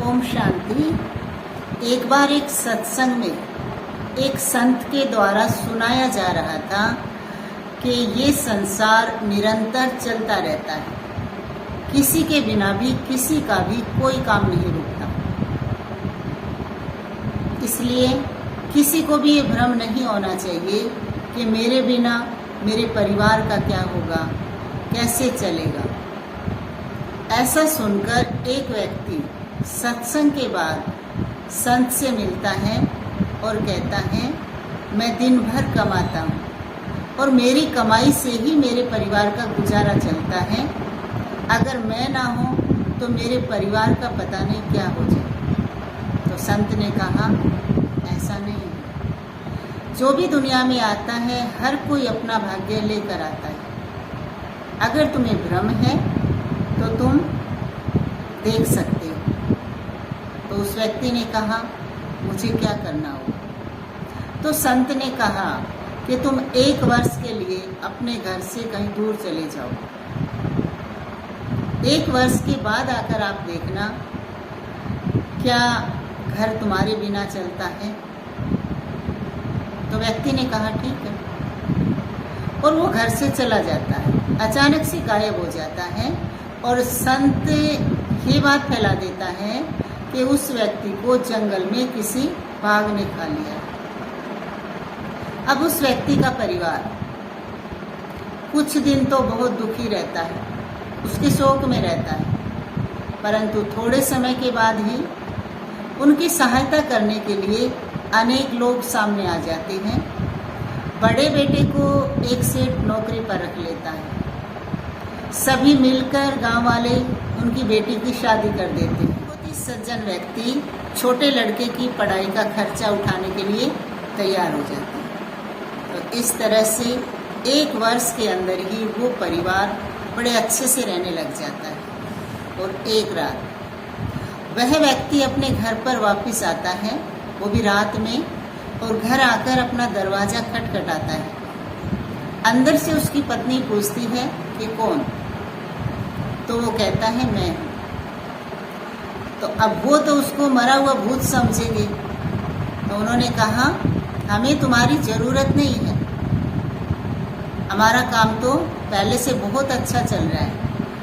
ओम शांति। एक बार एक सत्संग में एक संत के द्वारा सुनाया जा रहा था कि ये संसार निरंतर चलता रहता है, किसी के बिना भी किसी का भी कोई काम नहीं रुकता। इसलिए किसी को भी ये भ्रम नहीं होना चाहिए कि मेरे बिना मेरे परिवार का क्या होगा, कैसे चलेगा। ऐसा सुनकर एक व्यक्ति सत्संग के बाद संत से मिलता है और कहता है, मैं दिन भर कमाता हूँ और मेरी कमाई से ही मेरे परिवार का गुजारा चलता है। अगर मैं ना हूँ तो मेरे परिवार का पता नहीं क्या हो जाए। तो संत ने कहा, ऐसा नहीं है। जो भी दुनिया में आता है हर कोई अपना भाग्य लेकर आता है। अगर तुम्हें भ्रम है तो तुम देख सकते हो। तो उस व्यक्ति ने कहा, मुझे क्या करना होगा? तो संत ने कहा कि तुम 1 वर्ष के लिए अपने घर से कहीं दूर चले जाओ। 1 वर्ष के बाद आकर आप देखना क्या घर तुम्हारे बिना चलता है। तो व्यक्ति ने कहा, ठीक है। और वो घर से चला जाता है, अचानक से गायब हो जाता है। और संत ये बात फैला देता है कि उस व्यक्ति को जंगल में किसी बाघ ने खा लिया। अब उस व्यक्ति का परिवार कुछ दिन तो बहुत दुखी रहता है, उसके शोक में रहता है, परंतु थोड़े समय के बाद ही उनकी सहायता करने के लिए अनेक लोग सामने आ जाते हैं। बड़े बेटे को एक सेठ नौकरी पर रख लेता है। सभी मिलकर गांव वाले उनकी बेटी की शादी कर देते हैं। बहुत ही सज्जन व्यक्ति छोटे लड़के की पढ़ाई का खर्चा उठाने के लिए तैयार हो जाते हैं। तो इस तरह से 1 वर्ष के अंदर ही वो परिवार बड़े अच्छे से रहने लग जाता है। और एक रात वह व्यक्ति अपने घर पर वापस आता है, वो भी रात में, और घर आकर अपना दरवाज़ा खटखटाता है। अंदर से उसकी पत्नी पूछती है कि कौन? तो वो कहता है, मैं हूँ। तो अब वो तो उसको मरा हुआ भूत समझेंगे। तो उन्होंने कहा, हमें तुम्हारी ज़रूरत नहीं है, हमारा काम तो पहले से बहुत अच्छा चल रहा है,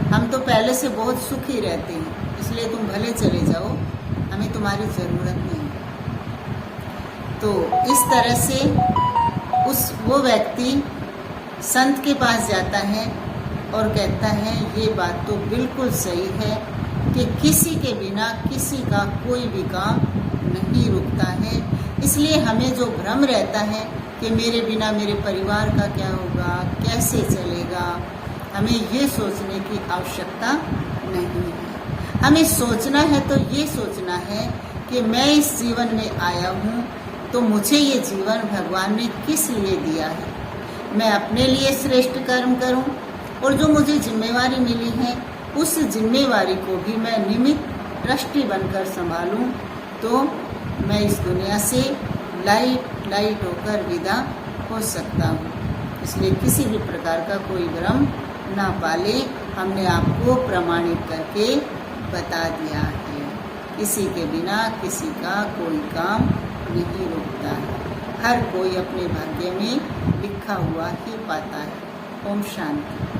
हम तो पहले से बहुत सुखी रहते हैं, इसलिए तुम भले चले जाओ, हमें तुम्हारी ज़रूरत नहीं है। तो इस तरह से वो व्यक्ति संत के पास जाता है और कहता है, ये बात तो बिल्कुल सही है कि किसी के बिना किसी का कोई भी काम नहीं रुकता है। इसलिए हमें जो भ्रम रहता है कि मेरे बिना मेरे परिवार का क्या होगा, कैसे चलेगा, हमें ये सोचने की आवश्यकता नहीं है। हमें सोचना है तो ये सोचना है कि मैं इस जीवन में आया हूँ तो मुझे ये जीवन भगवान ने किस लिए दिया है। मैं अपने लिए श्रेष्ठ कर्म करूं और जो मुझे जिम्मेवारी मिली है उस जिम्मेवारी को भी मैं निमित्त दृष्टि बनकर संभालूं, तो मैं इस दुनिया से लाइट होकर विदा हो सकता हूँ। इसलिए किसी भी प्रकार का कोई भ्रम ना पाले, हमने आपको प्रमाणित करके बता दिया है। किसी के बिना किसी का कोई काम नहीं रुकता है, हर कोई अपने भाग्य में लिखा हुआ ही पाता है। ओम शांति।